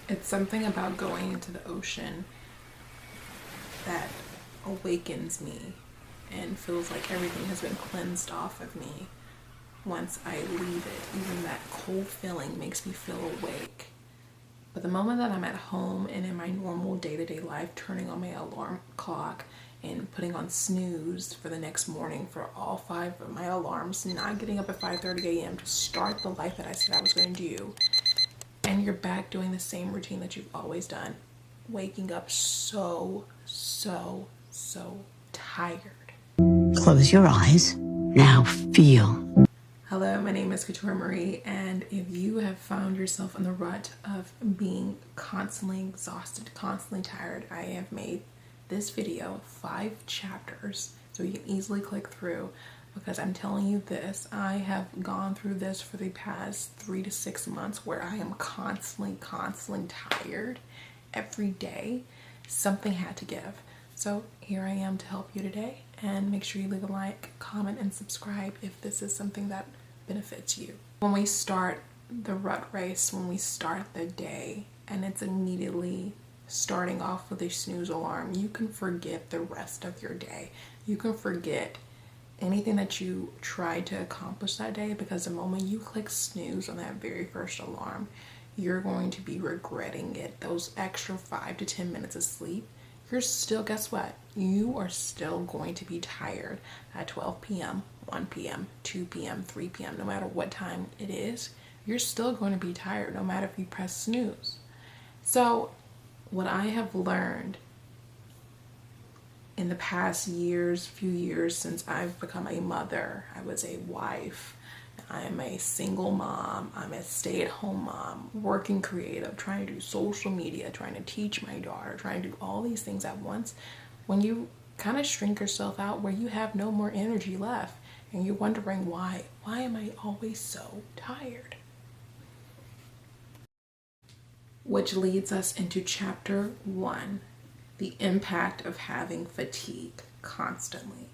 It's something about going into the ocean that awakens me and feels like everything has been cleansed off of me once I leave it. Even that cold feeling makes me feel awake. But the moment that I'm at home and in my normal day-to-day life, turning on my alarm clock and putting on snooze for the next morning for all 5 of my alarms, not getting up at 5:30 a.m. to start the life that I said I was going to do, and you're back doing the same routine that you've always done, waking up so tired. Close your eyes. Now feel. Hello, my name is Couture Marie, and if you have found yourself in the rut of being constantly exhausted, constantly tired, I have made this video 5 chapters so you can easily click through, because I'm telling you this, I have gone through this for the past 3 to 6 months where I am constantly tired every day. Something had to give. So here I am to help you today, and make sure you leave a like, comment, and subscribe if this is something that benefits you. When we start the rut race, when we start the day and it's immediately starting off with a snooze alarm, you can forget the rest of your day. You can forget anything that you tried to accomplish that day, because the moment you click snooze on that very first alarm, you're going to be regretting it. Those extra 5 to 10 minutes of sleep, you're still, guess what? You are still going to be tired at 12 p.m., 1 p.m., 2 p.m., 3 p.m., no matter what time it is, you're still going to be tired no matter if you press snooze. So what I have learned in the past few years since I've become a mother, I was a wife, I'm a single mom, I'm a stay-at-home mom, working creative, trying to do social media, trying to teach my daughter, trying to do all these things at once. When you kind of shrink yourself out where you have no more energy left and you're wondering why am I always so tired? Which leads us into chapter 1, the impact of having fatigue constantly.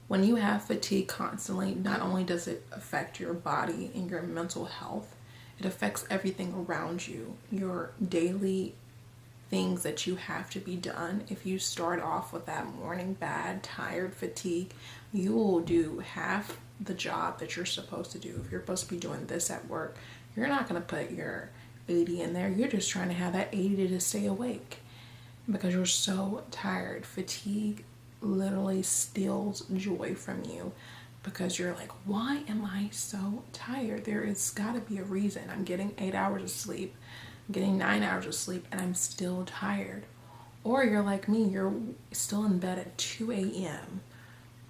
When you have fatigue constantly, not only does it affect your body and your mental health, it affects everything around you, your daily things that you have to be done. If you start off with that morning bad, tired fatigue, you will do half the job that you're supposed to do. If you're supposed to be doing this at work, you're not going to put your 80 in there. You're just trying to have that 80 to stay awake because you're so tired. Fatigue literally steals joy from you because you're like, why am I so tired? There is got to be a reason. I'm getting 8 hours of sleep, I'm getting 9 hours of sleep, and I'm still tired. Or you're like me, you're still in bed at 2 a.m.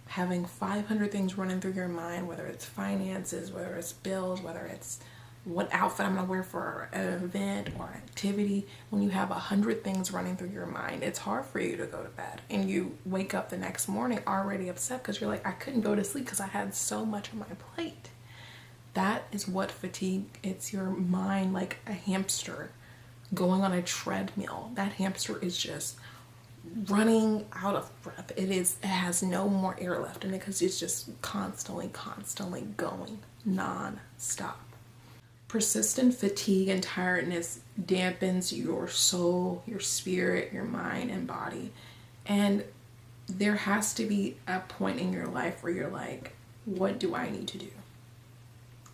having 500 things running through your mind, whether it's finances, whether it's bills, whether it's what outfit I'm gonna wear for an event or activity. When you have 100 things running through your mind, it's hard for you to go to bed, and you wake up the next morning already upset because you're like, I couldn't go to sleep because I had so much on my plate. That is what fatigue, it's your mind like a hamster going on a treadmill. That hamster is just running out of breath. It has no more air left in it because it's just constantly going non-stop. Persistent fatigue and tiredness dampens your soul, your spirit, your mind, and body. And there has to be a point in your life where you're like, what do I need to do?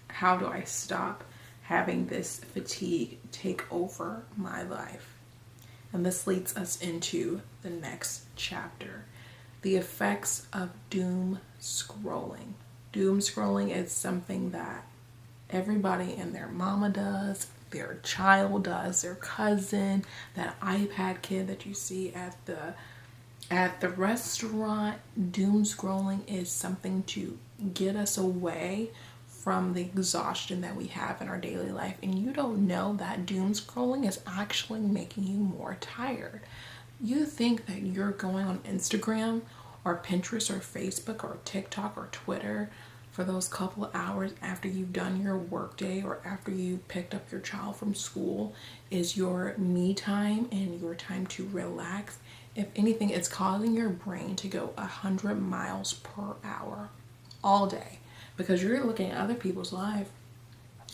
How do I stop having this fatigue take over my life? And this leads us into the next chapter, the effects of doom scrolling. Doom scrolling is something that everybody and their mama does, their child does, their cousin, that iPad kid that you see at the restaurant. Doom scrolling is something to get us away from the exhaustion that we have in our daily life. And you don't know that doom scrolling is actually making you more tired. You think that you're going on Instagram or Pinterest or Facebook or TikTok or Twitter for those couple of hours after you've done your work day or after you picked up your child from school is your me time and your time to relax. If anything, it's causing your brain to go 100 miles per hour all day because you're looking at other people's lives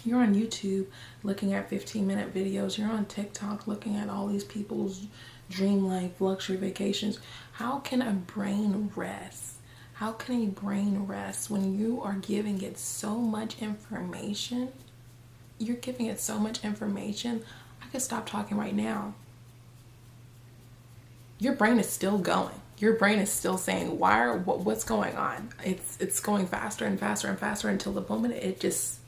You're on YouTube looking at 15-minute videos. You're on TikTok looking at all these people's dream life, luxury vacations. How can a brain rest? How can a brain rest when you are giving it so much information? You're giving it so much information. I could stop talking right now. Your brain is still going. Your brain is still saying, what's going on? It's going faster and faster and faster until the moment it just...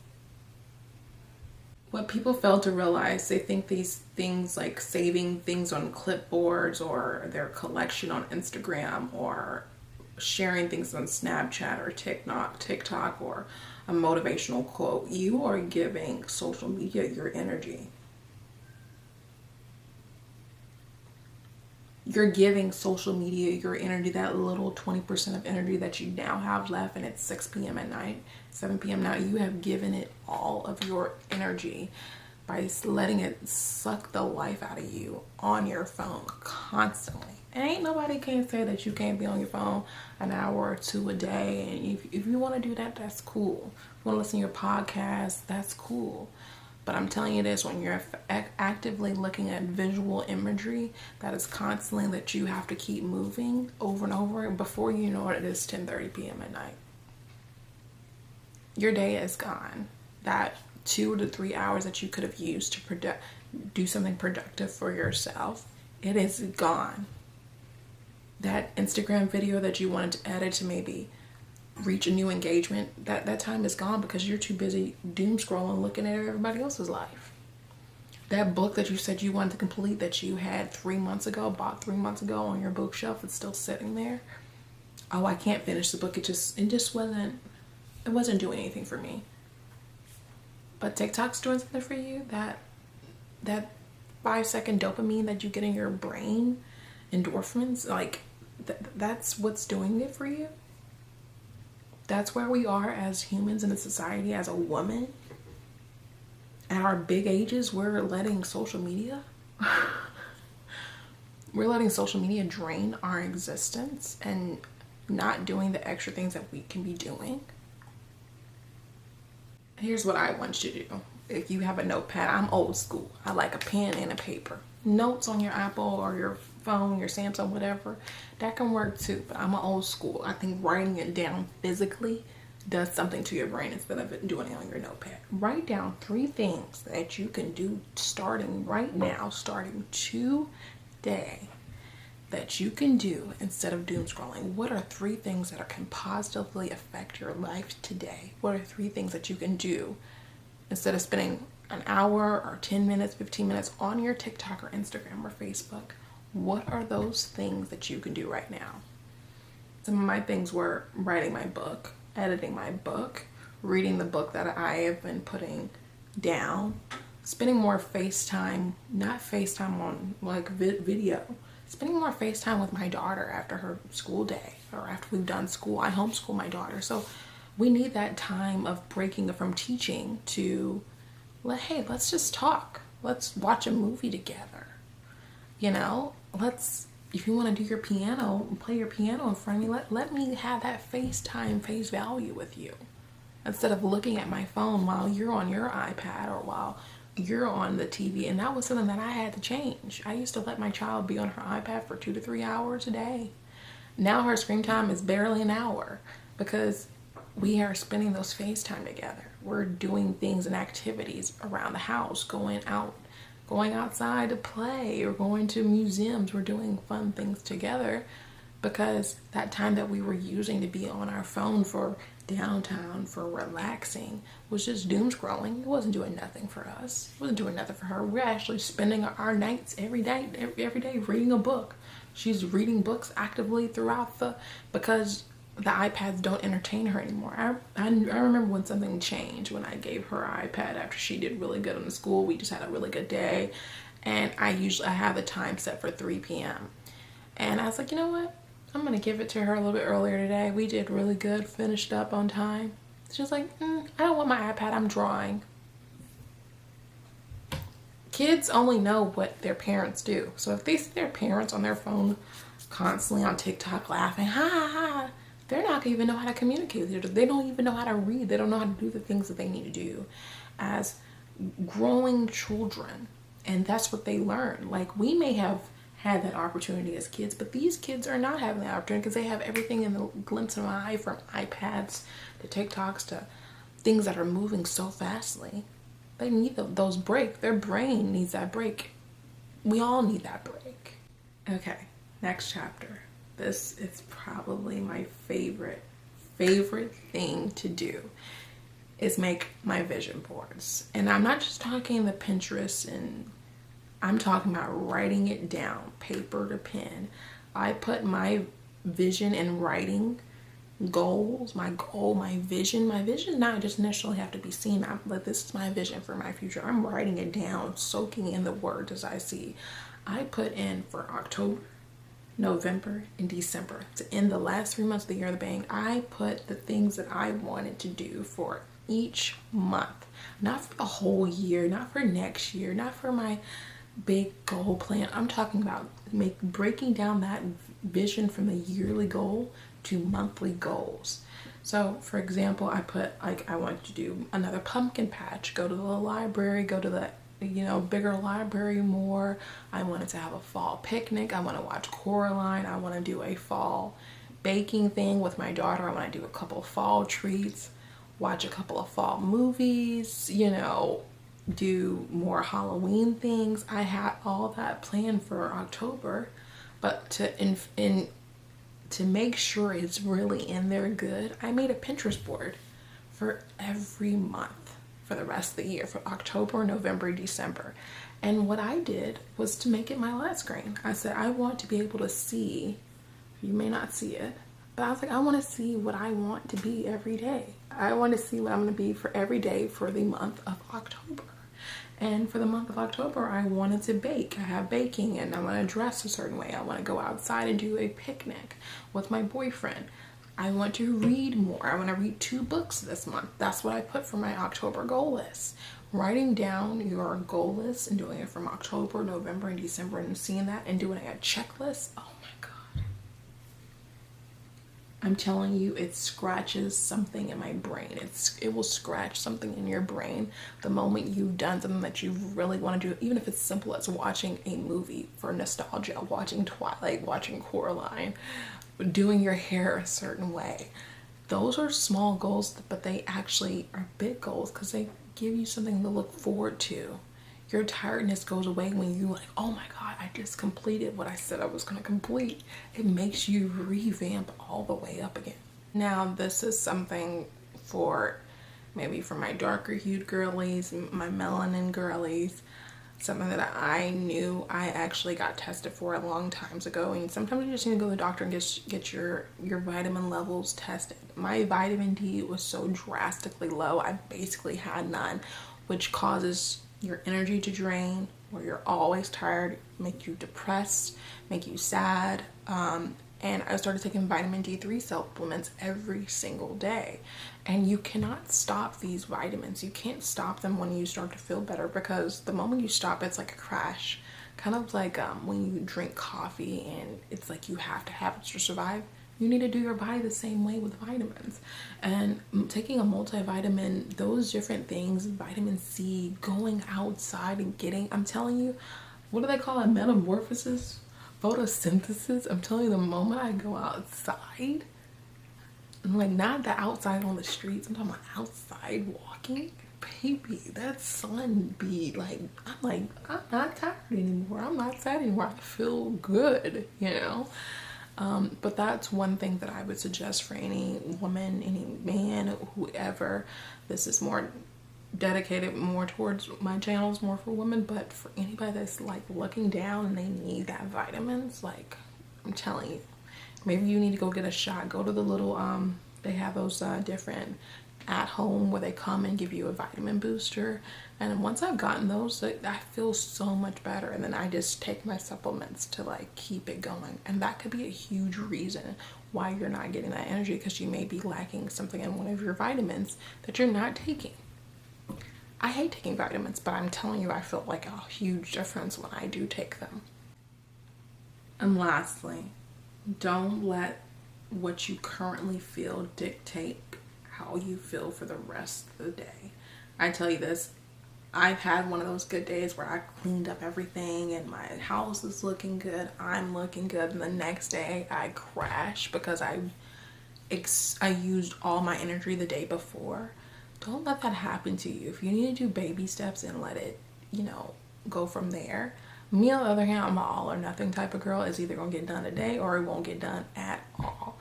What people fail to realize, they think these things like saving things on clipboards or their collection on Instagram or sharing things on Snapchat or TikTok or a motivational quote, you are giving social media your energy. You're giving social media your energy, that little 20% of energy that you now have left, and it's 6 p.m. at night, 7 p.m. now. You have given it all of your energy by letting it suck the life out of you on your phone constantly. And ain't nobody can say that you can't be on your phone an hour or two a day. And if you want to do that, that's cool. If you want to listen to your podcast, that's cool. But I'm telling you this, when you're actively looking at visual imagery that is constantly that you have to keep moving over and over, before you know it, it is 10:30 p.m. at night. Your day is gone. That 2 to 3 hours that you could have used to do something productive for yourself, it is gone. That Instagram video that you wanted to edit to maybe reach a new engagement, that time is gone because you're too busy doom scrolling looking at everybody else's life. That book that you said you wanted to complete that you had 3 months ago, bought 3 months ago on your bookshelf, it's still sitting there. Oh, I can't finish the book. It just wasn't doing anything for me. But TikTok's doing something for you. That 5-second dopamine that you get in your brain, endorphins, like that's what's doing it for you. That's where we are as humans in a society, as a woman. At our big ages, we're letting social media drain our existence and not doing the extra things that we can be doing. Here's what I want you to do. If you have a notepad, I'm old school. I like a pen and a paper. Notes on your Apple or your phone, your Samsung, whatever, that can work too. But I'm an old school. I think writing it down physically does something to your brain instead of doing it on your notepad. Write down 3 things that you can do starting right now, starting today, that you can do instead of doom scrolling. What are 3 things that can positively affect your life today? What are 3 things that you can do instead of spending an hour or 10 minutes, 15 minutes on your TikTok or Instagram or Facebook? What are those things that you can do right now? Some of my things were writing my book, editing my book, reading the book that I have been putting down, spending more FaceTime, not FaceTime on like video, spending more FaceTime with my daughter after her school day or after we've done school. I homeschool my daughter. So we need that time of breaking from teaching to, hey, let's just talk. Let's watch a movie together. You know, if you want to do your piano, play your piano in front of me, let me have that FaceTime face value with you. Instead of looking at my phone while you're on your iPad or while you're on the TV. And that was something that I had to change. I used to let my child be on her iPad for 2 to 3 hours a day. Now her screen time is barely an hour because we are spending those FaceTime together. We're doing things and activities around the house, going outside to play or going to museums. We're doing fun things together because that time that we were using to be on our phone for downtime, for relaxing, was just doom scrolling. It wasn't doing nothing for us. It wasn't doing nothing for her. We're actually spending our nights every day reading a book. She's reading books actively throughout because the iPads don't entertain her anymore. I remember when something changed when I gave her iPad after she did really good in the school. We just had a really good day. And I have the time set for 3 p.m. And I was like, you know what? I'm going to give it to her a little bit earlier today. We did really good, finished up on time. She's like, I don't want my iPad, I'm drawing. Kids only know what their parents do. So if they see their parents on their phone constantly on TikTok laughing, ha ha ha, they're not going to even know how to communicate with you. They don't even know how to read. They don't know how to do the things that they need to do. as growing children, and that's what they learn. Like, we may have had that opportunity as kids, but these kids are not having that opportunity because they have everything in the glimpse of an eye, from iPads to TikToks to things that are moving so fastly. They need those breaks. Their brain needs that break. We all need that break. Okay, next chapter. This is probably my favorite thing to do, is make my vision boards. And I'm not just talking the Pinterest, and I'm talking about writing it down, paper to pen. I put my vision in writing, goals, my goal, my vision. My vision not just necessarily have to be seen. I'm like, this is my vision for my future. I'm writing it down, soaking in the words as I see. I put in for October, November, and December. To end the last 3 months of the year of the bank, I put the things that I wanted to do for each month. Not for the whole year, not for next year, not for my big goal plan. I'm talking about breaking down that vision from the yearly goal to monthly goals. So for example, I put, like, I wanted to do another pumpkin patch, go to the library, go to the bigger library more. I wanted to have a fall picnic. I want to watch Coraline. I want to do a fall baking thing with my daughter. I want to do a couple of fall treats, watch a couple of fall movies, do more Halloween things. I had all that planned for October, but to make sure it's really in there good, I made a Pinterest board for every month for the rest of the year, for October, November, December. And what I did was to make it my last screen. I said, I want to be able to see, you may not see it, but I was like, I want to see what I want to be every day. I want to see what I'm going to be for every day for the month of October. And for the month of October, I wanted to bake. I have baking, and I want to dress a certain way. I want to go outside and do a picnic with my boyfriend. I want to read more. I want to read 2 books this month. That's what I put for my October goal list. Writing down your goal list and doing it from October, November, and December, and seeing that and doing a checklist. Oh my God. I'm telling you, it scratches something in my brain. It will scratch something in your brain the moment you've done something that you really want to do, even if it's simple as watching a movie for nostalgia, watching Twilight, watching Coraline, doing your hair a certain way. Those are small goals, but they actually are big goals because they give you something to look forward to. Your tiredness goes away when you like, oh my God, I just completed what I said I was going to complete. It makes you revamp all the way up again. Now, this is something for maybe for my darker hued girlies, my melanin girlies, something that I knew I actually got tested for a long times ago. And sometimes you just need to go to the doctor and get your vitamin levels tested. My vitamin D was so drastically low, I basically had none, which causes your energy to drain, where you're always tired, make you depressed, make you sad. And I started taking vitamin D3 supplements every single day. And you cannot stop these vitamins. You can't stop them when you start to feel better, because the moment you stop, it's like a crash. Kind of like when you drink coffee and it's like you have to have it to survive. You need to do your body the same way with vitamins. And taking a multivitamin, those different things, vitamin C, going outside and getting, I'm telling you, what do they call it? Metamorphosis? Photosynthesis? I'm telling you, the moment I go outside, I'm like, not the outside on the streets, I'm talking about outside walking. Baby, that sun be like, I'm not tired anymore. I'm not sad anymore. I feel good, But that's one thing that I would suggest for any woman, any man, whoever. This is more dedicated more towards my channels, more for women, but for anybody that's like looking down and they need that vitamins, like, I'm telling you, maybe you need to go get a shot. Go to the little they have those different at home where they come and give you a vitamin booster. And once I've gotten those, I feel so much better. And then I just take my supplements to like keep it going. And that could be a huge reason why you're not getting that energy, because you may be lacking something in one of your vitamins that you're not taking. I hate taking vitamins, but I'm telling you, I feel like a huge difference when I do take them. And lastly, don't let what you currently feel dictate how you feel for the rest of the day. I tell you this, I've had one of those good days where I cleaned up everything and my house is looking good, I'm looking good, and the next day I crash because I used all my energy the day before. Don't let that happen to you. If you need to do baby steps and let it, you know, go from there. Me, on the other hand, I'm an all or nothing type of girl. It's either gonna get done today or it won't get done at all.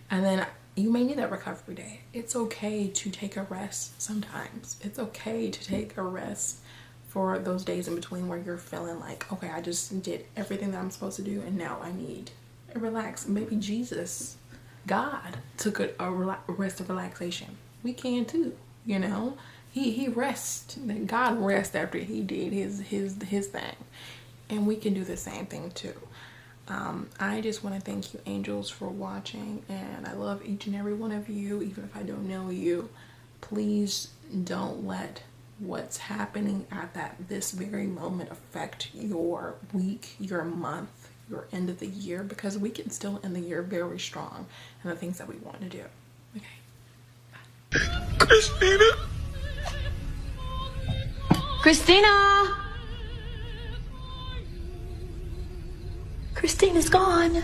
And then you may need that recovery day. It's okay to take a rest sometimes. It's okay to take a rest for those days in between where you're feeling like, okay, I just did everything that I'm supposed to do and now I need to relax. Maybe Jesus, God, took a rest of relaxation. We can too, you know. He rests. God rests after he did his thing. And we can do the same thing too. I just want to thank you, angels, for watching, and I love each and every one of you, even if I don't know you. Please don't let what's happening at this very moment affect your week, your month, your end of the year, because we can still end the year very strong and the things that we want to do. Okay. Bye. Christina! Christina's gone.